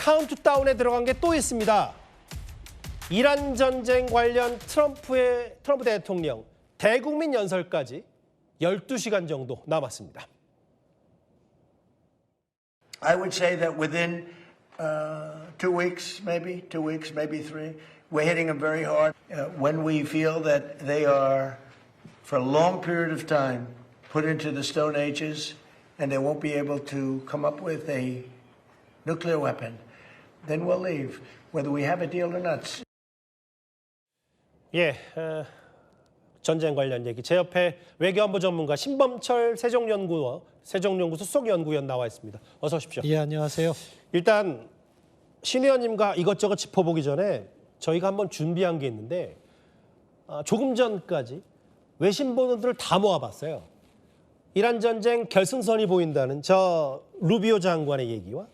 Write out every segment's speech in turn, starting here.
카운트다운에 들어간 게 또 있습니다. 이란 전쟁 관련 트럼프 대통령 대국민 연설까지 12시간 정도 남았습니다. I would say that within 2 weeks, maybe 3, we're hitting them very hard. When we feel that they are, for a long period of time, put into the Stone Ages and they won't be able to come up with a nuclear weapon, then we'll leave, whether we have a deal or not. 예, 전쟁 관련 얘기. 제 옆에 외교안보 전문가 신범철 세종연구소 수석연구위원 나와 있습니다. 어서 오십시오. 예, 안녕하세요. 일단 신 의원님과 이것저것 짚어보기 전에 저희가 한번 준비한 게 있는데 조금 전까지 외신 보도들을 다 모아봤어요. 이란 전쟁 결승선이 보인다는 저 루비오 장관의 얘기와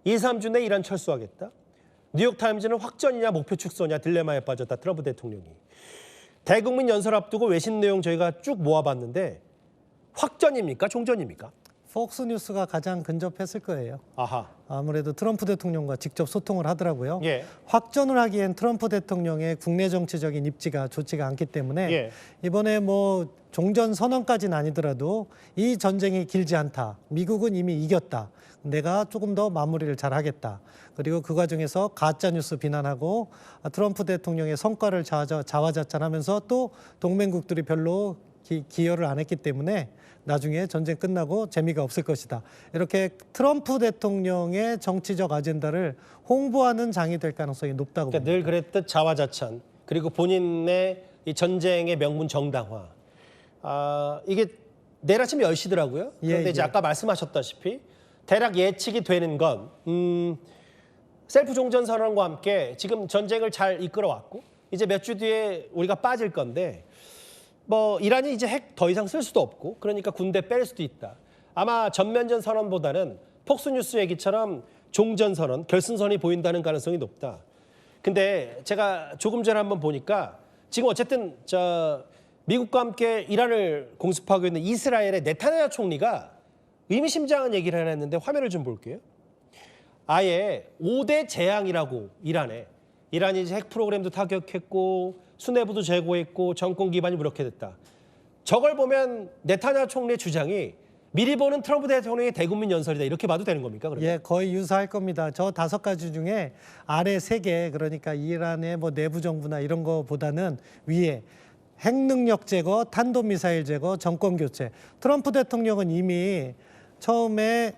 2, 3주 내에 이란 철수하겠다. 뉴욕타임즈는 확전이냐 목표 축소냐 딜레마에 빠졌다. 트럼프 대통령이. 대국민 연설 앞두고 외신 내용 저희가 쭉 모아봤는데 확전입니까? 종전입니까? 폭스뉴스가 가장 근접했을 거예요. 아하. 아무래도 트럼프 대통령과 직접 소통을 하더라고요. 예. 확전을 하기엔 트럼프 대통령의 국내 정치적인 입지가 좋지가 않기 때문에 예. 이번에 뭐 종전 선언까지는 아니더라도 이 전쟁이 길지 않다. 미국은 이미 이겼다. 내가 조금 더 마무리를 잘 하겠다. 그리고 그 과정에서 가짜뉴스 비난하고 트럼프 대통령의 성과를 자화자찬하면서 또 동맹국들이 별로 기여를 안 했기 때문에 나중에 전쟁 끝나고 재미가 없을 것이다. 이렇게 트럼프 대통령의 정치적 아젠다를 홍보하는 장이 될 가능성이 높다고 그러니까 봅니다. 늘 그랬듯 자화자찬 그리고 본인의 이 전쟁의 명분 정당화. 이게 내일 아침 10시더라고요. 그런데 이제 아까 말씀하셨다시피 대략 예측이 되는 건 셀프 종전 선언과 함께 지금 전쟁을 잘 이끌어왔고 이제 몇 주 뒤에 우리가 빠질 건데 뭐 이란이 이제 핵 더 이상 쓸 수도 없고 그러니까 군대 뺄 수도 있다. 아마 전면전 선언보다는 폭스뉴스 얘기처럼 종전 선언, 결승선이 보인다는 가능성이 높다. 근데 제가 조금 전에 한번 보니까 지금 어쨌든 미국과 함께 이란을 공습하고 있는 이스라엘의 네타냐후 총리가 의미심장한 얘기를 하나 했는데 화면을 좀 볼게요. 아예 5대 재앙이라고 이란이 이제 핵 프로그램도 타격했고 수뇌부도 제거했고 정권 기반이 무력화됐다. 저걸 보면 네타냐후 총리의 주장이 미리 보는 트럼프 대통령의 대국민 연설이다. 이렇게 봐도 되는 겁니까? 그러면? 예, 거의 유사할 겁니다. 저 5가지 중에 아래 3개, 그러니까 이란의 뭐 내부 정부나 이런 거보다는 위에 핵 능력 제거, 탄도미사일 제거, 정권 교체. 트럼프 대통령은 이미 처음에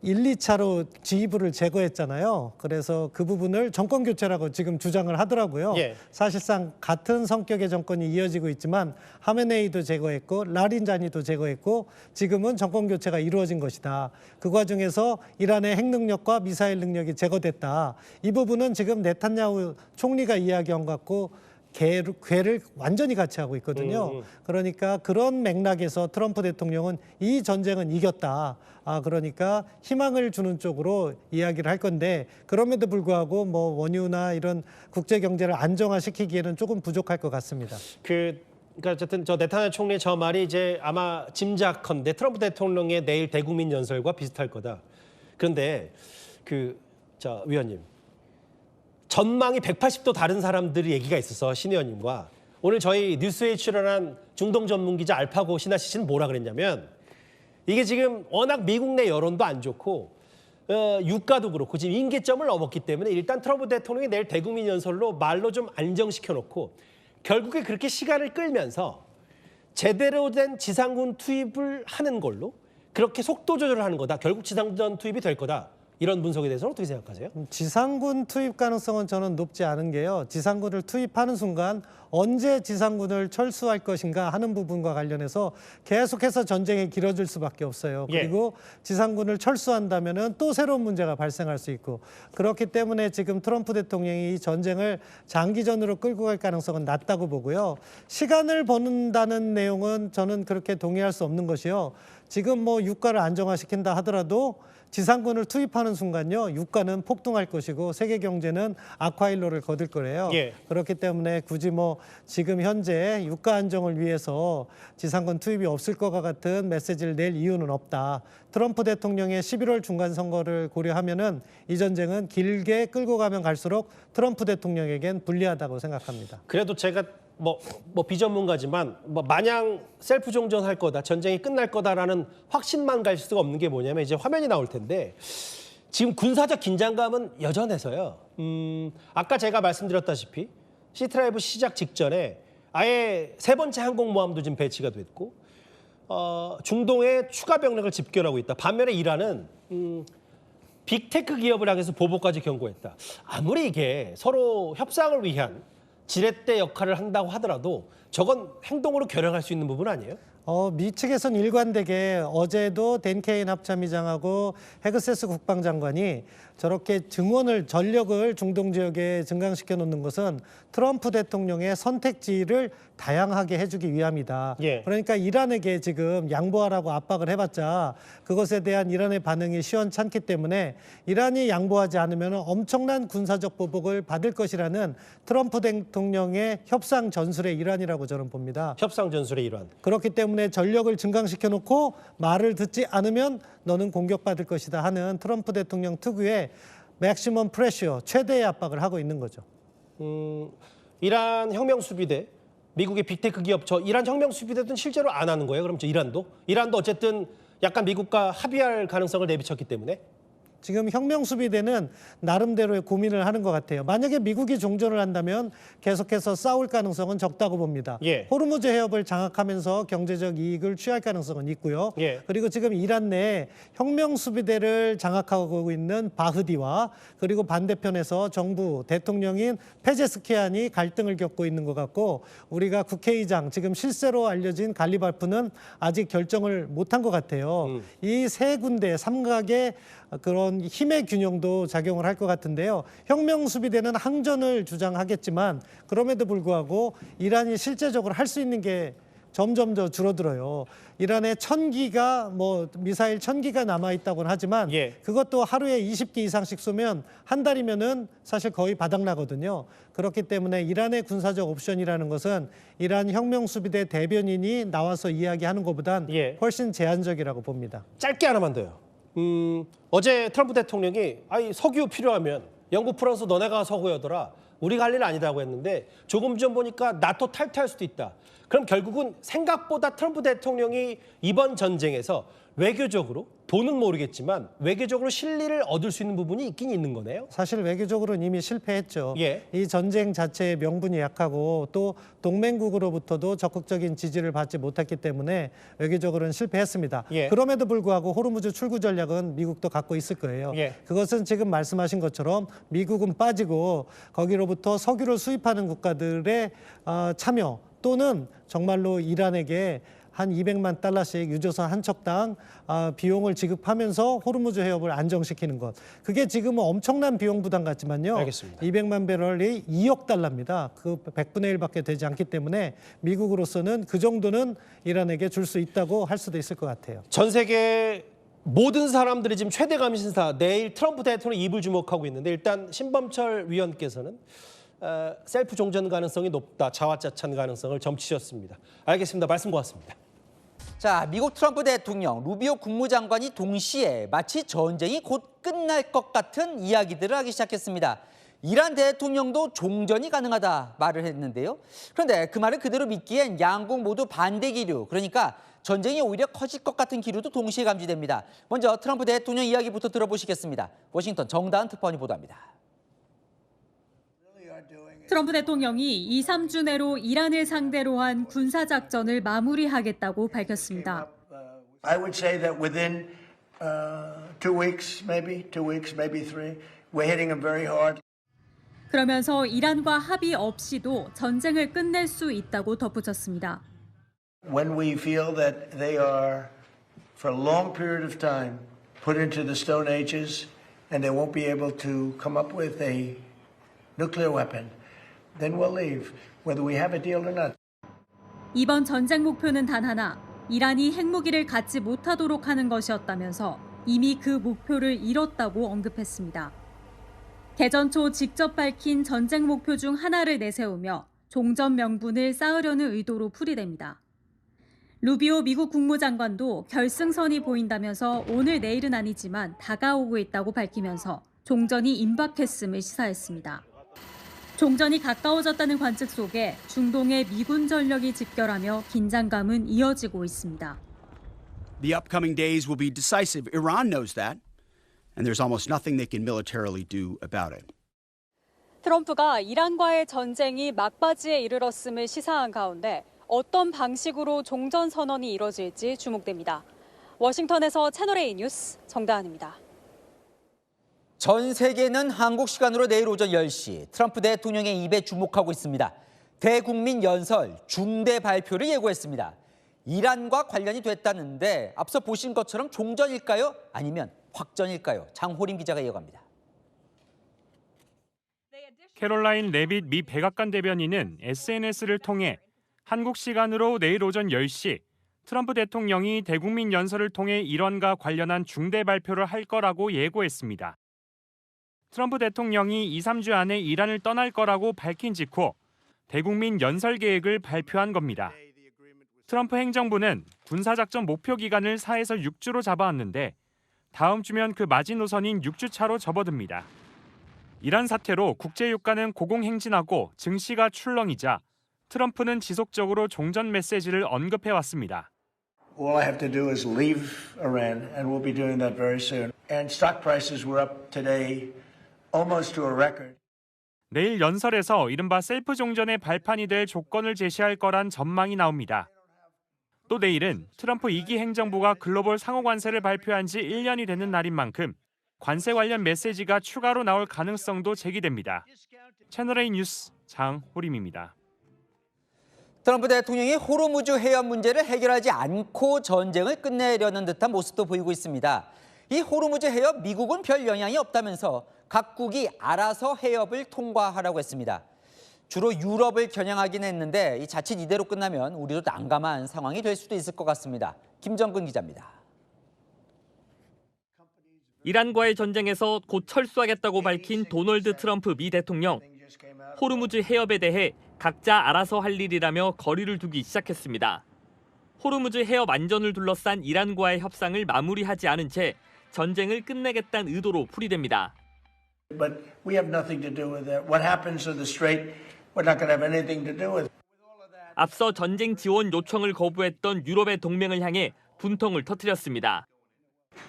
1, 2차로 지휘부를 제거했잖아요. 그래서 그 부분을 정권 교체라고 지금 주장을 하더라고요. 예. 사실상 같은 성격의 정권이 이어지고 있지만 하메네이도 제거했고 라린자니도 제거했고 지금은 정권 교체가 이루어진 것이다. 그 과정에서 이란의 핵 능력과 미사일 능력이 제거됐다. 이 부분은 지금 네타냐후 총리가 이야기한 것 같고 궤를 완전히 같이 하고 있거든요. 그러니까 그런 맥락에서 트럼프 대통령은 이 전쟁은 이겼다. 그러니까 희망을 주는 쪽으로 이야기를 할 건데 그럼에도 불구하고 뭐 원유나 이런 국제 경제를 안정화시키기에는 조금 부족할 것 같습니다. 그러니까 어쨌든 저 네타냐후 총리의 저 말이 이제 아마 짐작컨대 트럼프 대통령의 내일 대국민 연설과 비슷할 거다. 그런데 위원님. 전망이 180도 다른 사람들의 얘기가 있어서 신 의원님과 오늘 저희 뉴스에 출연한 중동 전문 기자 알파고 신하시 씨는 뭐라 그랬냐면 이게 지금 워낙 미국 내 여론도 안 좋고 유가도 그렇고 지금 임계점을 넘었기 때문에 일단 트럼프 대통령이 내일 대국민 연설로 말로 좀 안정시켜놓고 결국에 그렇게 시간을 끌면서 제대로 된 지상군 투입을 하는 걸로 그렇게 속도 조절을 하는 거다. 결국 지상전 투입이 될 거다. 이런 분석에 대해서는 어떻게 생각하세요? 지상군 투입 가능성은 저는 높지 않은 게요. 지상군을 투입하는 순간 언제 지상군을 철수할 것인가 하는 부분과 관련해서 계속해서 전쟁이 길어질 수밖에 없어요. 그리고 지상군을 철수한다면은 또 새로운 문제가 발생할 수 있고 그렇기 때문에 지금 트럼프 대통령이 이 전쟁을 장기전으로 끌고 갈 가능성은 낮다고 보고요. 시간을 버는다는 내용은 저는 그렇게 동의할 수 없는 것이요. 지금 뭐 유가를 안정화시킨다 하더라도 지상군을 투입하는 순간요, 유가는 폭등할 것이고 세계 경제는 악화일로를 거둘 거래요. 예. 그렇기 때문에 굳이 뭐 지금 현재 유가 안정을 위해서 지상군 투입이 없을 것과 같은 메시지를 낼 이유는 없다. 트럼프 대통령의 11월 중간 선거를 고려하면은 이 전쟁은 길게 끌고 가면 갈수록 트럼프 대통령에겐 불리하다고 생각합니다. 그래도 제가 뭐 비전문가지만 마냥 셀프 종전할 거다, 전쟁이 끝날 거다라는 확신만 갈 수가 없는 게 뭐냐면 이제 화면이 나올 텐데 지금 군사적 긴장감은 여전해서요. 아까 제가 말씀드렸다시피 C-트라이브 시작 직전에 아예 세 번째 항공모함도 지금 배치가 됐고 중동에 추가 병력을 집결하고 있다. 반면에 이란은 빅테크 기업을 향해서 보복까지 경고했다. 아무리 이게 서로 협상을 위한 지렛대 역할을 한다고 하더라도 저건 행동으로 결연할 수 있는 부분 아니에요? 미 측에서는 일관되게 어제도 댄 케인 합참의장하고 헤그세스 국방장관이 저렇게 증원을 전력을 중동 지역에 증강시켜 놓는 것은 트럼프 대통령의 선택지를 다양하게 해주기 위함이다. 예. 그러니까 이란에게 지금 양보하라고 압박을 해봤자 그것에 대한 이란의 반응이 시원찮기 때문에 이란이 양보하지 않으면 엄청난 군사적 보복을 받을 것이라는 트럼프 대통령의 협상 전술의 일환이라고 저는 봅니다. 협상 전술의 일환. 그렇기 때문에 전력을 증강시켜 놓고 말을 듣지 않으면 너는 공격받을 것이다 하는 트럼프 대통령 특유의 맥시멈 프레셔, 최대의 압박을 하고 있는 거죠. 이란 혁명수비대, 미국의 빅테크 기업, 저 이란 혁명수비대는 실제로 안 하는 거예요? 그럼 저 이란도 어쨌든 약간 미국과 합의할 가능성을 내비쳤기 때문에? 지금 혁명수비대는 나름대로의 고민을 하는 것 같아요. 만약에 미국이 종전을 한다면 계속해서 싸울 가능성은 적다고 봅니다. 예. 호르무즈 해협을 장악하면서 경제적 이익을 취할 가능성은 있고요. 예. 그리고 지금 이란 내에 혁명수비대를 장악하고 있는 바흐디와 그리고 반대편에서 정부 대통령인 페제스키안이 갈등을 겪고 있는 것 같고 우리가 국회의장 지금 실세로 알려진 갈리바프는 아직 결정을 못한 것 같아요. 이 세 군데 삼각의 그런 힘의 균형도 작용을 할 것 같은데요. 혁명수비대는 항전을 주장하겠지만 그럼에도 불구하고 이란이 실제적으로 할 수 있는 게 점점 더 줄어들어요. 이란에 1000기가 미사일 1000기가 남아 있다고는 하지만 예. 그것도 하루에 20기 이상씩 쏘면 한 달이면은 사실 거의 바닥나거든요. 그렇기 때문에 이란의 군사적 옵션이라는 것은 이란 혁명수비대 대변인이 나와서 이야기하는 것보단 예. 훨씬 제한적이라고 봅니다. 짧게 하나만 더요. 어제 트럼프 대통령이 석유 필요하면 영국, 프랑스 너네가 석유하더라. 우리가 할 일 아니다고 했는데 조금 전 보니까 나토 탈퇴할 수도 있다. 그럼 결국은 생각보다 트럼프 대통령이 이번 전쟁에서 외교적으로 돈은 모르겠지만 외교적으로 실리를 얻을 수 있는 부분이 있긴 있는 거네요. 사실 외교적으로는 이미 실패했죠. 예. 이 전쟁 자체의 명분이 약하고 또 동맹국으로부터도 적극적인 지지를 받지 못했기 때문에 외교적으로는 실패했습니다. 예. 그럼에도 불구하고 호르무즈 출구 전략은 미국도 갖고 있을 거예요. 예. 그것은 지금 말씀하신 것처럼 미국은 빠지고 거기로부터 석유를 수입하는 국가들의 참여 또는 정말로 이란에게 한 200만 달러씩 유조선 한 척당 비용을 지급하면서 호르무즈 해협을 안정시키는 것. 그게 지금은 엄청난 비용 부담 같지만요. 알겠습니다. 200만 배럴이 2억 달러입니다. 그 100분의 1밖에 되지 않기 때문에 미국으로서는 그 정도는 이란에게 줄 수 있다고 할 수도 있을 것 같아요. 전 세계 모든 사람들이 지금 최대 감신사 내일 트럼프 대통령 입을 주목하고 있는데 일단 신범철 위원께서는 셀프 종전 가능성이 높다, 자화자찬 가능성을 점치셨습니다. 알겠습니다. 말씀 고맙습니다. 자, 미국 트럼프 대통령, 루비오 국무장관이 동시에 마치 전쟁이 곧 끝날 것 같은 이야기들을 하기 시작했습니다. 이란 대통령도 종전이 가능하다 말을 했는데요. 그런데 그 말을 그대로 믿기엔 양국 모두 반대 기류, 그러니까 전쟁이 오히려 커질 것 같은 기류도 동시에 감지됩니다. 먼저 트럼프 대통령 이야기부터 들어보시겠습니다. 워싱턴 정다은 특파원이 보도합니다. 트럼프 대통령이 2, 3주 내로 이란을 상대로 한 군사작전을 마무리하겠다고 밝혔습니다. I would say that within 2 weeks, maybe 3, we're hitting them very hard. 그러면서 이란과 합의 없이도 전쟁을 끝낼 수 있다고 덧붙였습니다. When we feel that they are, for a long period of time, put into the Stone Ages and they won't be able to come up with a nuclear weapon, then we'll leave, whether we have a deal or not. 이번 전쟁 목표는 단 하나, 이란이 핵무기를 갖지 못하도록 하는 것이었다면서 이미 그 목표를 이뤘다고 언급했습니다. 개전 초 직접 밝힌 전쟁 목표 중 하나를 내세우며 종전 명분을 쌓으려는 의도로 풀이됩니다. 루비오 미국 국무장관도 결승선이 보인다면서 오늘 내일은 아니지만 다가오고 있다고 밝히면서 종전이 임박했음을 시사했습니다. 종전이 가까워졌다는 관측 속에 중동의 미군 전력이 집결하며 긴장감은 이어지고 있습니다. The upcoming days will be decisive. Iran knows that, and there's almost nothing they can militarily do about it. 트럼프가 이란과의 전쟁이 막바지에 이르렀음을 시사한 가운데 어떤 방식으로 종전 선언이 이뤄질지 주목됩니다. 워싱턴에서 채널A 뉴스 정다은입니다. 전 세계는 한국 시간으로 내일 오전 10시 트럼프 대통령의 입에 주목하고 있습니다. 대국민 연설 중대 발표를 예고했습니다. 이란과 관련이 됐다는데 앞서 보신 것처럼 종전일까요? 아니면 확전일까요? 장호림 기자가 이어갑니다. 캐롤라인 레빗 미 백악관 대변인은 SNS를 통해 한국 시간으로 내일 오전 10시 트럼프 대통령이 대국민 연설을 통해 이란과 관련한 중대 발표를 할 거라고 예고했습니다. 트럼프 대통령이 2, 3주 안에 이란을 떠날 거라고 밝힌 직후 대국민 연설 계획을 발표한 겁니다. 트럼프 행정부는 군사작전 목표 기간을 4에서 6주로 잡아왔는데 다음 주면 그 마지노선인 6주 차로 접어듭니다. 이란 사태로 국제유가는 고공행진하고 증시가 출렁이자 트럼프는 지속적으로 종전 메시지를 언급해왔습니다. All I have to do is leave Iran, and we'll be doing that very soon. And stock prices were up today almost to a record. 내일 연설에서 이른바 셀프 종전의 발판이 될 조건을 제시할 거란 전망이 나옵니다. 또 내일은 트럼프 2기 행정부가 글로벌 상호 관세를 발표한 지 1년이 되는 날인 만큼 관세 관련 메시지가 추가로 나올 가능성도 제기됩니다. 채널A 뉴스 장호림입니다. 트럼프 대통령이 호르무즈 해협 문제를 해결하지 않고 전쟁을 끝내려는 듯한 모습도 보이고 있습니다. 이 호르무즈 해협 미국은 별 영향이 없다면서 각국이 알아서 해협을 통과하라고 했습니다. 주로 유럽을 겨냥하긴 했는데 이 자칫 이대로 끝나면 우리도 난감한 상황이 될 수도 있을 것 같습니다. 김정근 기자입니다. 이란과의 전쟁에서 곧 철수하겠다고 밝힌 도널드 트럼프 미 대통령. 호르무즈 해협에 대해 각자 알아서 할 일이라며 거리를 두기 시작했습니다. 호르무즈 해협 안전을 둘러싼 이란과의 협상을 마무리하지 않은 채 전쟁을 끝내겠다는 의도로 풀이됩니다. But we have nothing to do with that. What happens in the strait, we're not going to have anything to do with it. 앞서 전쟁 지원 요청을 거부했던 유럽의 동맹을 향해 분통을 터뜨렸습니다.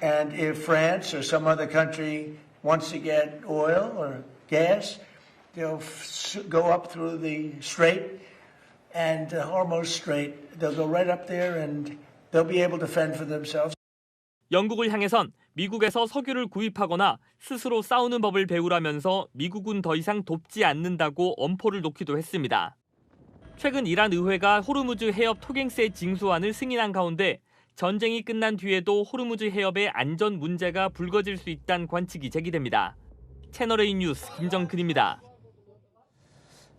And if France or some other country wants to get oil or gas, they'll go up through the strait and the Hormuz Strait. They'll go right up there and they'll be able to fend for themselves. 영국을 향해선 미국에서 석유를 구입하거나 스스로 싸우는 법을 배우라면서 미국은 더 이상 돕지 않는다고 엄포를 놓기도 했습니다. 최근 이란 의회가 호르무즈 해협 토갱세 징수안을 승인한 가운데 전쟁이 끝난 뒤에도 호르무즈 해협의 안전 문제가 불거질 수 있다는 관측이 제기됩니다. 채널A 뉴스 김정근입니다.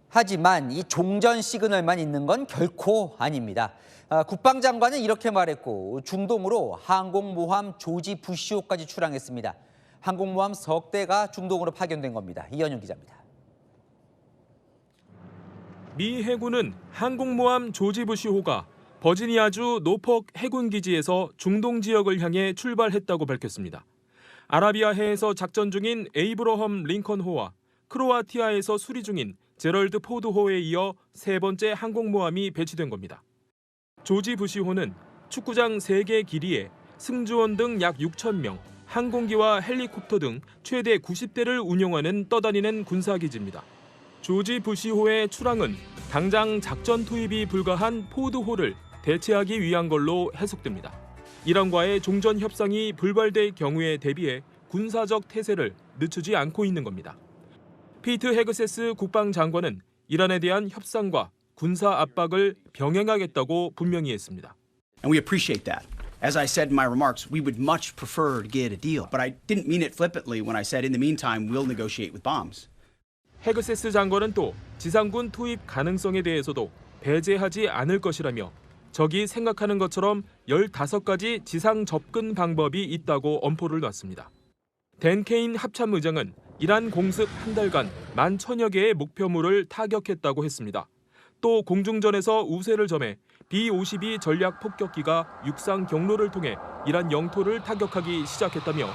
하지만 이 종전 시그널만 있는 건 결코 아닙니다. 국방장관은 이렇게 말했고 중동으로 항공모함 조지 부시호까지 출항했습니다. 항공모함 석 대가 중동으로 파견된 겁니다. 이현영 기자입니다. 미 해군은 항공모함 조지 부시호가 버지니아주 노폭 해군기지에서 중동 지역을 향해 출발했다고 밝혔습니다. 아라비아해에서 작전 중인 에이브러험 링컨호와 크로아티아에서 수리 중인 제럴드 포드호에 이어 세 번째 항공모함이 배치된 겁니다. 조지 부시호는 축구장 3개 길이에 승조원 등 약 6,000명, 항공기와 헬리콥터 등 최대 90대를 운용하는 떠다니는 군사기지입니다. 조지 부시호의 출항은 당장 작전 투입이 불가한 포드호를 대체하기 위한 걸로 해석됩니다. 이란과의 종전 협상이 불발될 경우에 대비해 군사적 태세를 늦추지 않고 있는 겁니다. 피트 헤그세스 국방장관은 이란에 대한 협상과 군사 압박을 병행하겠다고 분명히 했습니다. And we appreciate that. As I said in my remarks, we would much prefer to get a deal. But I didn't mean it flippantly when I said in the meantime we'll negotiate with bombs. 헤그세스 장관은 또 지상군 투입 가능성에 대해서도 배제하지 않을 것이라며 적이 생각하는 것처럼 15가지 지상 접근 방법이 있다고 엄포를 놨습니다. 댄 케인 합참의장은 이란 공습 한 달간 11,000여 개의 목표물을 타격했다고 했습니다. 또 공중전에서 우세를 점해 B-52 전략 폭격기가 육상 경로를 통해 이란 영토를 타격하기 시작했다며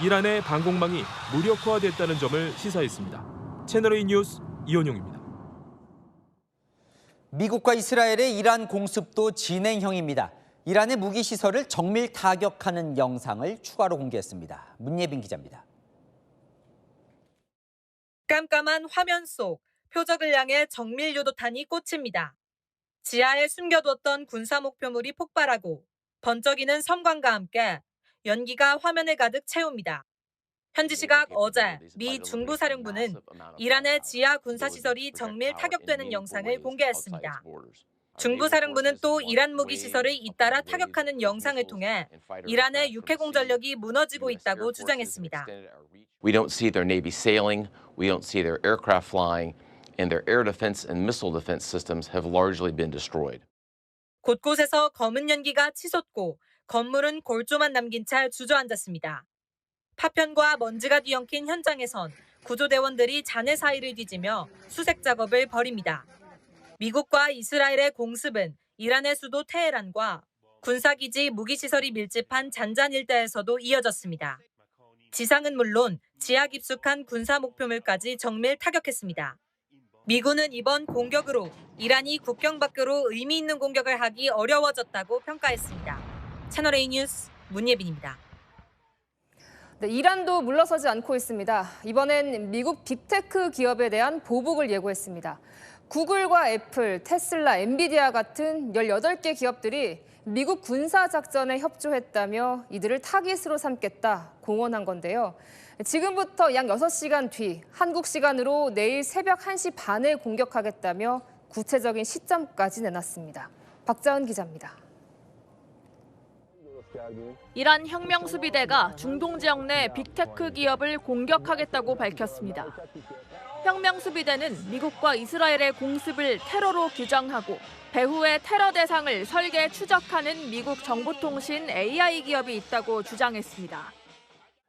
이란의 방공망이 무력화됐다는 점을 시사했습니다. 채널A 뉴스 이현용입니다. 미국과 이스라엘의 이란 공습도 진행형입니다. 이란의 무기 시설을 정밀 타격하는 영상을 추가로 공개했습니다. 문예빈 기자입니다. 깜깜한 화면 속 표적을 향해 정밀 유도탄이 꽂힙니다. 지하에 숨겨두었던 군사 목표물이 폭발하고 번쩍이는 섬광과 함께 연기가 화면을 가득 채웁니다. 현지 시각 어제 미 중부사령부는 이란의 지하 군사시설이 정밀 타격되는 영상을 공개했습니다. 중부사령부는 또 이란 무기 시설을 잇따라 타격하는 영상을 통해 이란의 육해공 전력이 무너지고 있다고 주장했습니다. We don't see their navy sailing, we don't see their aircraft flying, and their air defense and missile defense systems have largely been destroyed. 곳곳에서 검은 연기가 치솟고 건물은 골조만 남긴 채 주저앉았습니다. 파편과 먼지가 뒤엉킨 현장에선 구조대원들이 잔해 사이를 뒤지며 수색 작업을 벌입니다. 미국과 이스라엘의 공습은 이란의 수도 테헤란과 군사기지 무기시설이 밀집한 잔잔 일대에서도 이어졌습니다. 지상은 물론 지하 깊숙한 군사 목표물까지 정밀 타격했습니다. 미군은 이번 공격으로 이란이 국경 밖으로 의미 있는 공격을 하기 어려워졌다고 평가했습니다. 채널A 뉴스 문예빈입니다. 네, 이란도 물러서지 않고 있습니다. 이번엔 미국 빅테크 기업에 대한 보복을 예고했습니다. 구글과 애플, 테슬라, 엔비디아 같은 18개 기업들이 미국 군사작전에 협조했다며 이들을 타깃으로 삼겠다 공언한 건데요. 지금부터 약 6시간 뒤 한국 시간으로 내일 새벽 1시 반에 공격하겠다며 구체적인 시점까지 내놨습니다. 박자은 기자입니다. 이란 혁명수비대가 중동 지역 내 빅테크 기업을 공격하겠다고 밝혔습니다. 혁명수비대는 미국과 이스라엘의 공습을 테러로 규정하고 배후에 테러 대상을 설계 추적하는 미국 정보통신 AI 기업이 있다고 주장했습니다.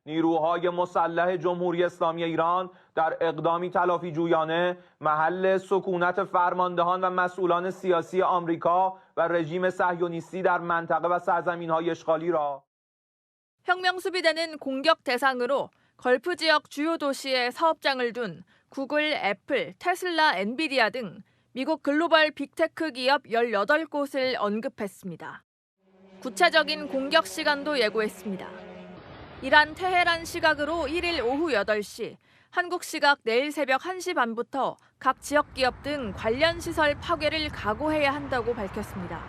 نیروهای مسلح جمهوری اسلامی ایران در اقدامی تلافیجویانه محل سکونت فرماندهان و مسئولان سیاسی آمریکا و رژیم صهیونیستی در منطقه و سرزمین‌های اشغالی را 혁명수비대는 공격 대상으로 걸프 지역 주요 도시에 사업장을 둔 구글, 애플, 테슬라, 엔비디아 등 미국 글로벌 빅테크 기업 18곳을 언급했습니다. 구체적인 공격 시간도 예고했습니다. 이란 테헤란 시각으로 1일 오후 8시, 한국 시각 내일 새벽 1시 반부터 각 지역 기업 등 관련 시설 파괴를 각오해야 한다고 밝혔습니다.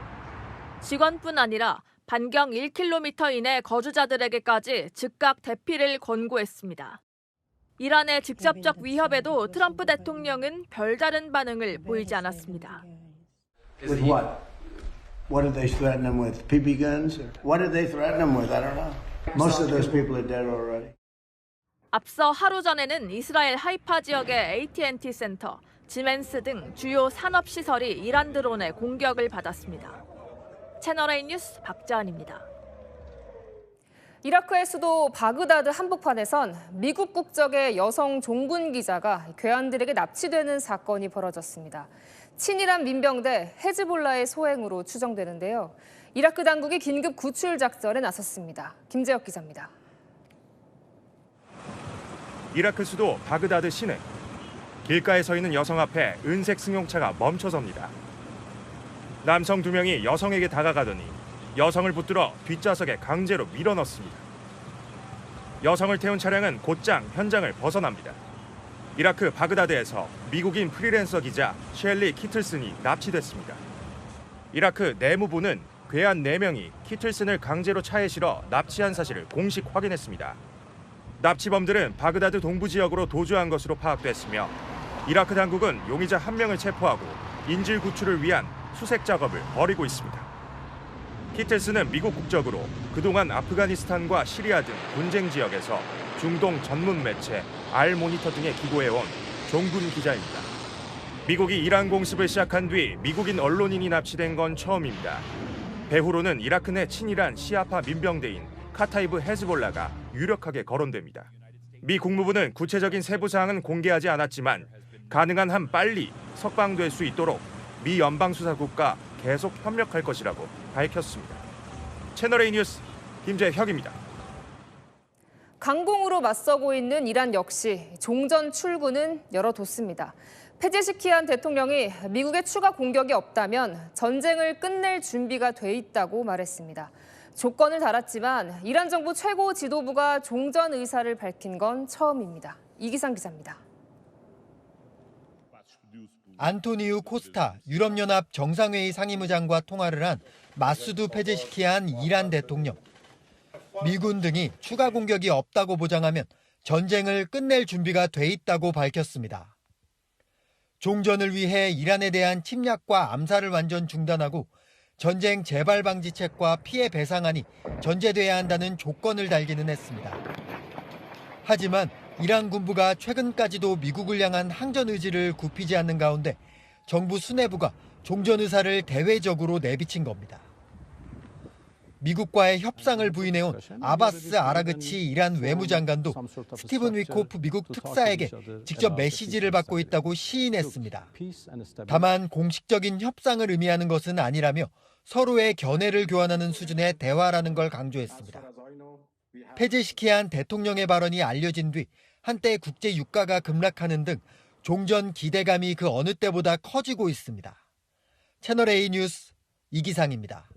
직원뿐 아니라 반경 1km 이내 거주자들에게까지 즉각 대피를 권고했습니다. 이란의 직접적 위협에도 트럼프 대통령은 별다른 반응을 보이지 않았습니다. With what? What did they threaten them with? BB guns? What did they threaten them with? I don't know. Most of those people are dead already. 앞서 하루 전에는 이스라엘 하이파 지역의 AT&T 센터, 지멘스 등 주요 산업시설이 이란 드론의 공격을 받았습니다. 채널A 뉴스 박자은입니다. 이라크의 수도 바그다드 한복판에선 미국 국적의 여성 종군 기자가 괴한들에게 납치되는 사건이 벌어졌습니다. 친이란 민병대 헤즈볼라의 소행으로 추정되는데요. 이라크 당국이 긴급 구출 작전에 나섰습니다. 김재혁 기자입니다. 이라크 수도 바그다드 시내. 길가에 서 있는 여성 앞에 은색 승용차가 멈춰섭니다. 남성 2명이 여성에게 다가가더니 여성을 붙들어 뒷좌석에 강제로 밀어넣습니다. 여성을 태운 차량은 곧장 현장을 벗어납니다. 이라크 바그다드에서 미국인 프리랜서 기자 셸리 키틀슨이 납치됐습니다. 이라크 내무부는 괴한 4명이 키틀슨을 강제로 차에 실어 납치한 사실을 공식 확인했습니다. 납치범들은 바그다드 동부 지역으로 도주한 것으로 파악됐으며 이라크 당국은 용의자 1명을 체포하고 인질 구출을 위한 수색 작업을 벌이고 있습니다. 키틀슨은 미국 국적으로 그동안 아프가니스탄과 시리아 등 분쟁 지역에서 중동 전문 매체 알 모니터 등에 기고해온 종군 기자입니다. 미국이 이란 공습을 시작한 뒤 미국인 언론인이 납치된 건 처음입니다. 배후로는 이라크 내 친이란 시아파 민병대인 카타이브 헤즈볼라가 유력하게 거론됩니다. 미 국무부는 구체적인 세부 사항은 공개하지 않았지만 가능한 한 빨리 석방될 수 있도록 미 연방수사국과 계속 협력할 것이라고 밝혔습니다. 채널A 뉴스 김재혁입니다. 강공으로 맞서고 있는 이란 역시 종전 출구는 열어뒀습니다. 페제시키안 대통령이 미국의 추가 공격이 없다면 전쟁을 끝낼 준비가 돼 있다고 말했습니다. 조건을 달았지만 이란 정부 최고 지도부가 종전 의사를 밝힌 건 처음입니다. 이기상 기자입니다. 안토니우 코스타 유럽연합 정상회의 상임의장과 통화를 한 마수드 페제시키안 이란 대통령. 미군 등이 추가 공격이 없다고 보장하면 전쟁을 끝낼 준비가 돼 있다고 밝혔습니다. 종전을 위해 이란에 대한 침략과 암살을 완전 중단하고 전쟁 재발 방지책과 피해 배상안이 전제돼야 한다는 조건을 달기는 했습니다. 하지만 이란 군부가 최근까지도 미국을 향한 항전 의지를 굽히지 않는 가운데 정부 수뇌부가 종전 의사를 대외적으로 내비친 겁니다. 미국과의 협상을 부인해온 아바스 아라그치 이란 외무장관도 스티븐 위코프 미국 특사에게 직접 메시지를 받고 있다고 시인했습니다. 다만 공식적인 협상을 의미하는 것은 아니라며 서로의 견해를 교환하는 수준의 대화라는 걸 강조했습니다. 페제시키안 대통령의 발언이 알려진 뒤 한때 국제 유가가 급락하는 등 종전 기대감이 그 어느 때보다 커지고 있습니다. 채널A 뉴스 이기상입니다.